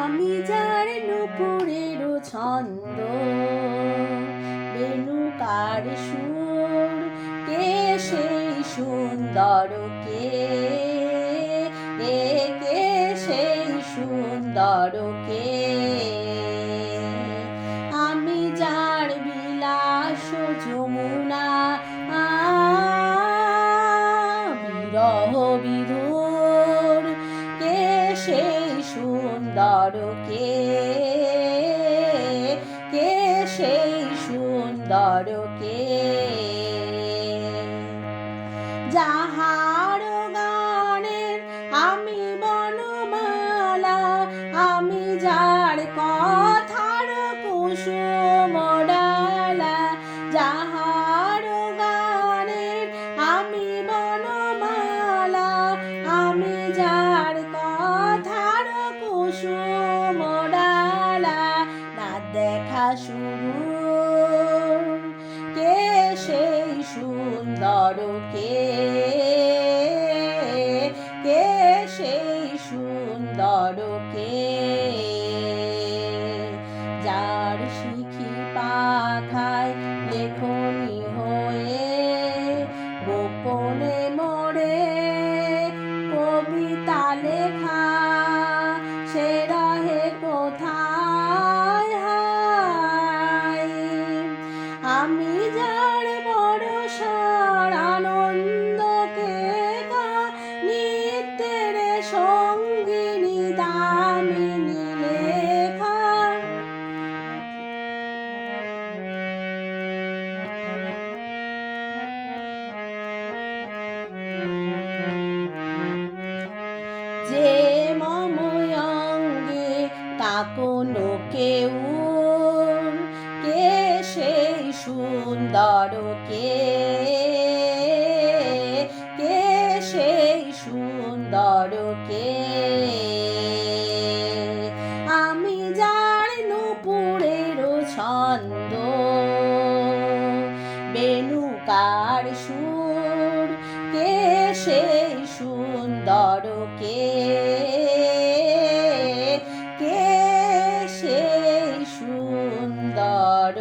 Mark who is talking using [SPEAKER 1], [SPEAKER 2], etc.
[SPEAKER 1] আমি যার নুপুরের ছন্দ, বেণুকার সুর, কে সেই সুন্দর, কে কে সেই সুন্দর, কে আমি যার বিলাস যমুনা, বিরহ বিধুর, কে সেই সুন্দর, কে সেই সুন্দর, কে যাহার গানের আমি বনমালা, আমি যার কথার কুসুম ডালা, যাহার গানের আমি বনমালা, আমি যার কথার কুসুম ডালা, না দেখা শুরু, কে সেই সুন্দর, কে সেই সুন্দর, কে যার শিখি পাখায় লেখনি হয়ে গোপনে মোরে কবিতা লেখা, সে রহে কোথায় হায়। আমি যার বড়সার আনন্দকে নিত্যের সঙ্গিনী দামিনী লেখা, যে মম অঙ্গে তাকনো কেউ, কে সেই সুন্দর, কে সেই সুন্দর, কে আমি যার নুপুরের ছন্দ, বেণুকার সুর, কে সেই সুন্দর, কে সেই সুন্দর।